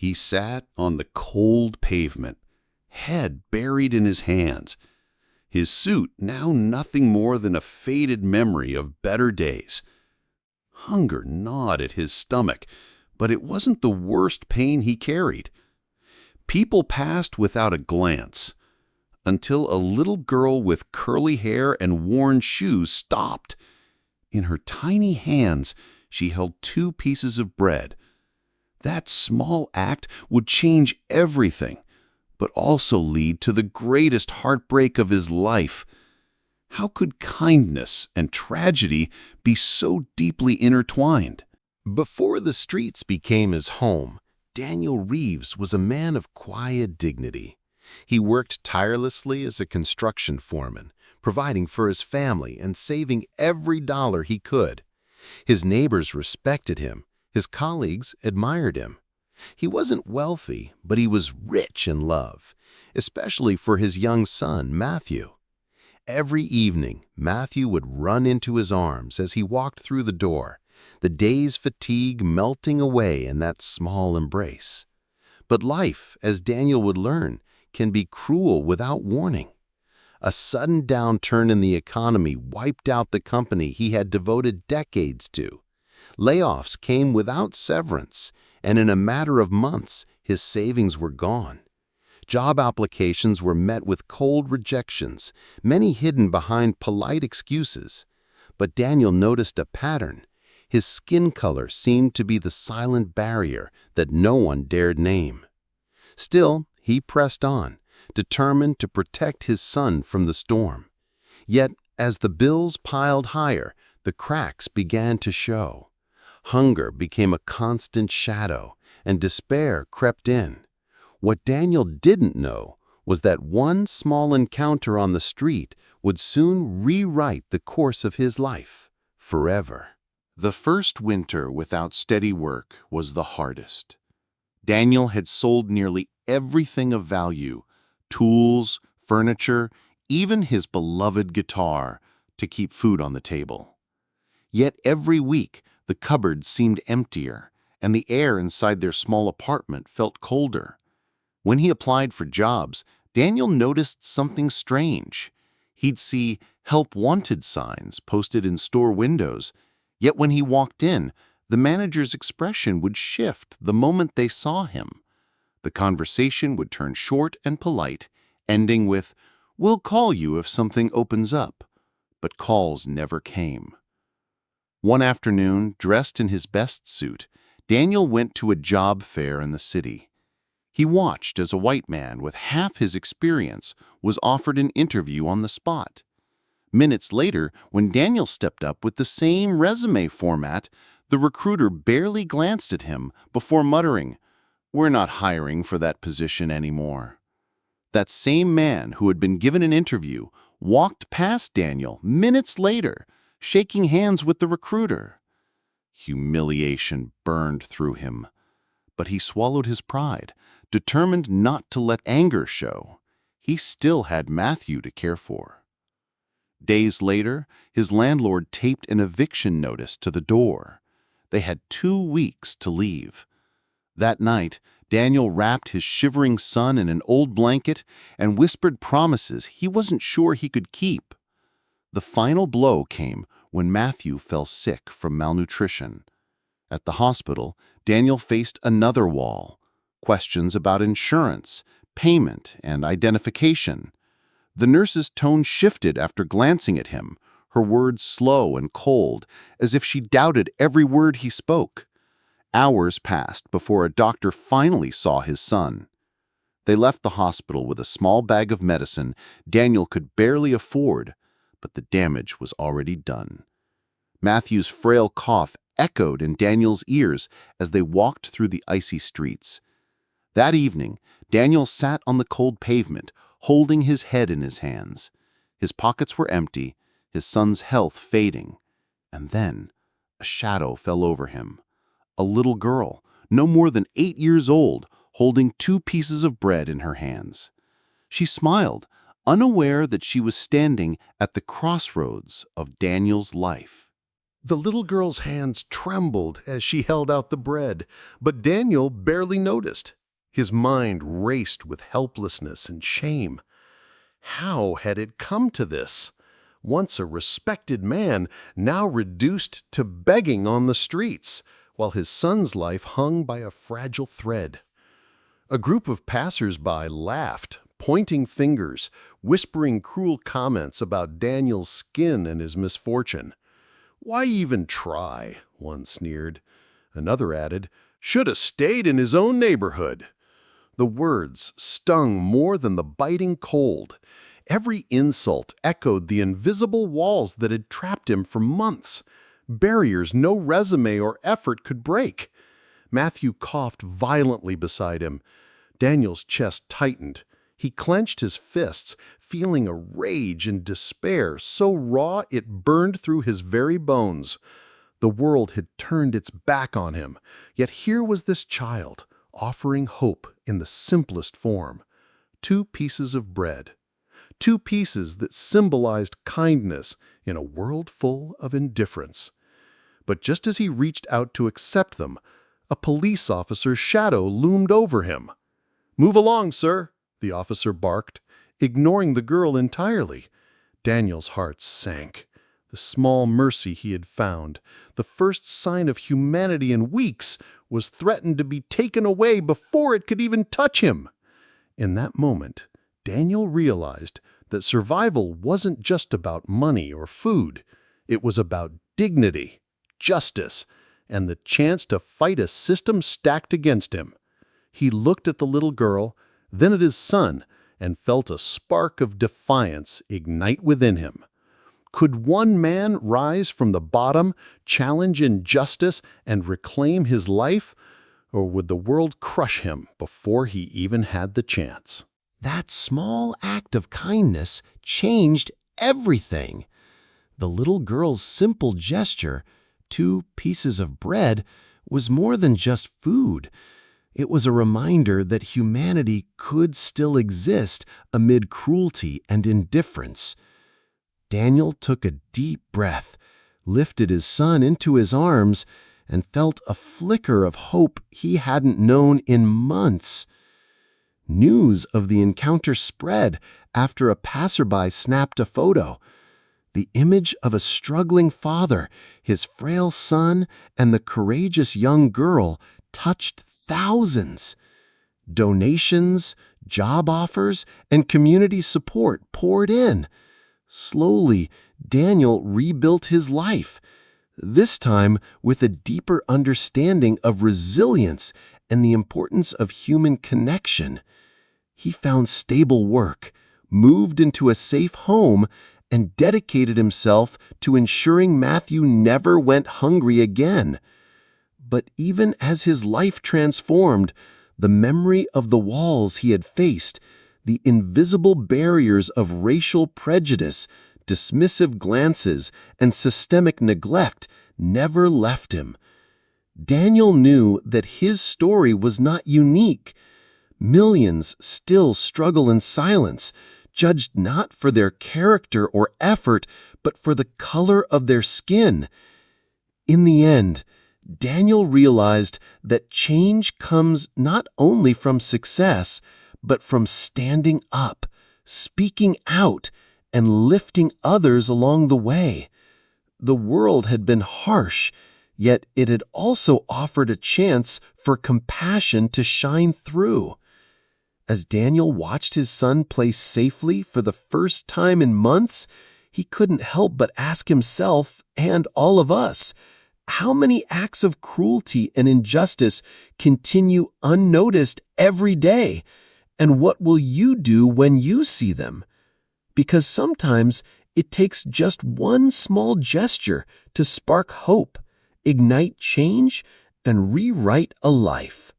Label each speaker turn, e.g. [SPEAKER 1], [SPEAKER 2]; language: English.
[SPEAKER 1] He sat on the cold pavement, head buried in his hands, his suit now nothing more than a faded memory of better days. Hunger gnawed at his stomach, but it wasn't the worst pain he carried. People passed without a glance, until a little girl with curly hair and worn shoes stopped. In her tiny hands, she held 2 pieces of bread. That small act would change everything, but also lead to the greatest heartbreak of his life. How could kindness and tragedy be so deeply intertwined?
[SPEAKER 2] Before the streets became his home, Daniel Reeves was a man of quiet dignity. He worked tirelessly as a construction foreman, providing for his family and saving every dollar he could. His neighbors respected him. His colleagues admired him. He wasn't wealthy, but he was rich in love, especially for his young son, Matthew. Every evening, Matthew would run into his arms as he walked through the door, the day's fatigue melting away in that small embrace. But life, as Daniel would learn, can be cruel without warning. A sudden downturn in the economy wiped out the company he had devoted decades to. Layoffs came without severance, and in a matter of months, his savings were gone. Job applications were met with cold rejections, many hidden behind polite excuses. But Daniel noticed a pattern. His skin color seemed to be the silent barrier that no one dared name. Still, he pressed on, determined to protect his son from the storm. Yet, as the bills piled higher, the cracks began to show. Hunger became a constant shadow, and despair crept in. What Daniel didn't know was that one small encounter on the street would soon rewrite the course of his life forever.
[SPEAKER 1] The first winter without steady work was the hardest. Daniel had sold nearly everything of value, tools, furniture, even his beloved guitar, to keep food on the table. Yet every week, the cupboard seemed emptier, and the air inside their small apartment felt colder. When he applied for jobs, Daniel noticed something strange. He'd see "Help Wanted" signs posted in store windows, yet when he walked in, the manager's expression would shift the moment they saw him. The conversation would turn short and polite, ending with, "We'll call you if something opens up." But calls never came. One afternoon, dressed in his best suit, Daniel went to a job fair in the city. He watched as a white man with half his experience was offered an interview on the spot. Minutes later, when Daniel stepped up with the same resume format, the recruiter barely glanced at him before muttering, "We're not hiring for that position anymore." That same man who had been given an interview walked past Daniel minutes later, shaking hands with the recruiter. Humiliation burned through him, but he swallowed his pride, determined not to let anger show. He still had Matthew to care for. Days later, his landlord taped an eviction notice to the door. They had 2 weeks to leave. That night, Daniel wrapped his shivering son in an old blanket and whispered promises he wasn't sure he could keep. The final blow came when Matthew fell sick from malnutrition. At the hospital, Daniel faced another wall: questions about insurance, payment, and identification. The nurse's tone shifted after glancing at him, her words slow and cold, as if she doubted every word he spoke. Hours passed before a doctor finally saw his son. They left the hospital with a small bag of medicine Daniel could barely afford, but the damage was already done. Matthew's frail cough echoed in Daniel's ears as they walked through the icy streets. That evening, Daniel sat on the cold pavement, holding his head in his hands. His pockets were empty, his son's health fading. And then a shadow fell over him. A little girl, no more than 8 years old, holding 2 pieces of bread in her hands. She smiled, unaware that she was standing at the crossroads of Daniel's life.
[SPEAKER 2] The little girl's hands trembled as she held out the bread, but Daniel barely noticed. His mind raced with helplessness and shame. How had it come to this? Once a respected man, now reduced to begging on the streets, while his son's life hung by a fragile thread. A group of passers-by laughed, pointing fingers, whispering cruel comments about Daniel's skin and his misfortune. "Why even try?" one sneered. Another added, "Should have stayed in his own neighborhood." The words stung more than the biting cold. Every insult echoed the invisible walls that had trapped him for months, barriers no resume or effort could break. Matthew coughed violently beside him. Daniel's chest tightened. He clenched his fists, feeling a rage and despair so raw it burned through his very bones. The world had turned its back on him, yet here was this child, offering hope in the simplest form. 2 pieces of bread. 2 pieces that symbolized kindness in a world full of indifference. But just as he reached out to accept them, a police officer's shadow loomed over him. "Move along, sir," the officer barked, ignoring the girl entirely. Daniel's heart sank. The small mercy he had found, the first sign of humanity in weeks, was threatened to be taken away before it could even touch him. In that moment, Daniel realized that survival wasn't just about money or food. It was about dignity, justice, and the chance to fight a system stacked against him. He looked at the little girl, then at his son, and felt a spark of defiance ignite within him. Could one man rise from the bottom, challenge injustice, and reclaim his life? Or would the world crush him before he even had the chance?
[SPEAKER 3] That small act of kindness changed everything. The little girl's simple gesture, 2 pieces of bread, was more than just food. It was a reminder that humanity could still exist amid cruelty and indifference. Daniel took a deep breath, lifted his son into his arms, and felt a flicker of hope he hadn't known in months. News of the encounter spread after a passerby snapped a photo. The image of a struggling father, his frail son, and the courageous young girl touched thousands. Donations, job offers, and community support poured in. Slowly, Daniel rebuilt his life, this time with a deeper understanding of resilience and the importance of human connection. He found stable work, moved into a safe home, and dedicated himself to ensuring Matthew never went hungry again. But even as his life transformed, the memory of the walls he had faced, the invisible barriers of racial prejudice, dismissive glances, and systemic neglect never left him. Daniel knew that his story was not unique. Millions still struggle in silence, judged not for their character or effort, but for the color of their skin. In the end, Daniel realized that change comes not only from success, but from standing up, speaking out, and lifting others along the way. The world had been harsh, yet it had also offered a chance for compassion to shine through. As Daniel watched his son play safely for the first time in months, he couldn't help but ask himself and all of us, how many acts of cruelty and injustice continue unnoticed every day? And what will you do when you see them? Because sometimes it takes just one small gesture to spark hope, ignite change, and rewrite a life.